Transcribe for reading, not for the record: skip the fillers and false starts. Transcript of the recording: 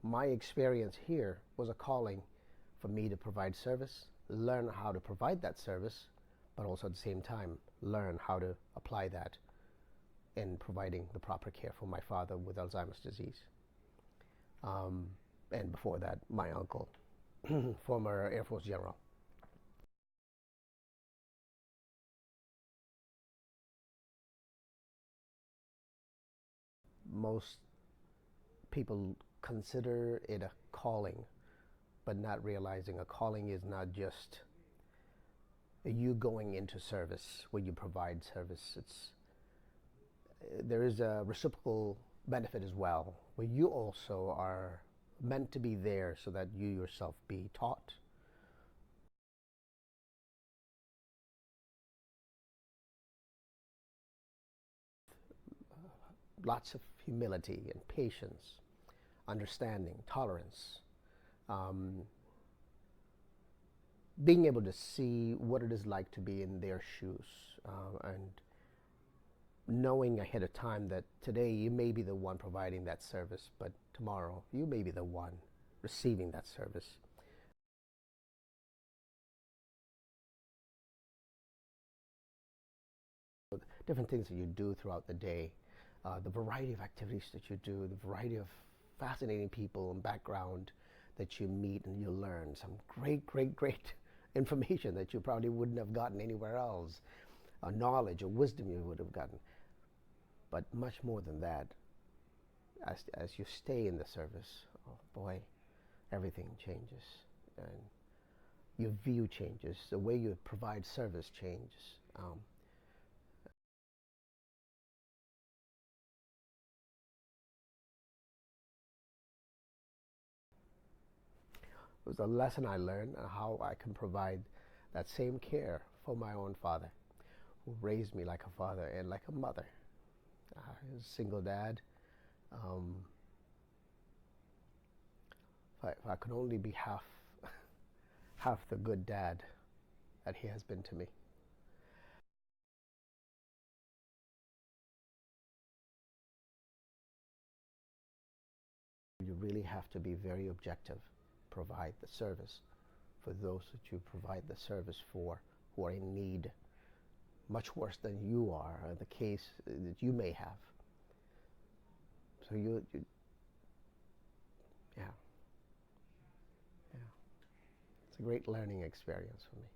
my experience here was a calling for me to provide service, learn how to provide that service, but also at the same time learn how to apply that in providing the proper care for my father with Alzheimer's disease. And before that, my uncle, former Air Force general. Most people consider it a calling, but not realizing a calling is not just you going into service when you provide service. There is a reciprocal benefit as well, where you also are meant to be there so that you yourself be taught. Lots of humility and patience, understanding, tolerance, um, being able to see what it is like to be in their shoes, and knowing ahead of time that today you may be the one providing that service, but tomorrow you may be the one receiving that service. Different things that you do throughout the day, the variety of activities that you do, the variety of fascinating people and background that you meet and you learn some great information that you probably wouldn't have gotten anywhere else, knowledge or wisdom you would have gotten. But much more than that, as you stay in the service, oh boy, everything changes. And your view changes, the way you provide service changes. It was a lesson I learned on how I can provide that same care for my own father, who raised me like a father and like a mother. He was a single dad. Um, if I could only be half the good dad that he has been to me. You really have to be very objective, provide the service for those that you provide the service for, who are in need, much worse than you are, the case that you may have. So yeah, yeah. It's a great learning experience for me.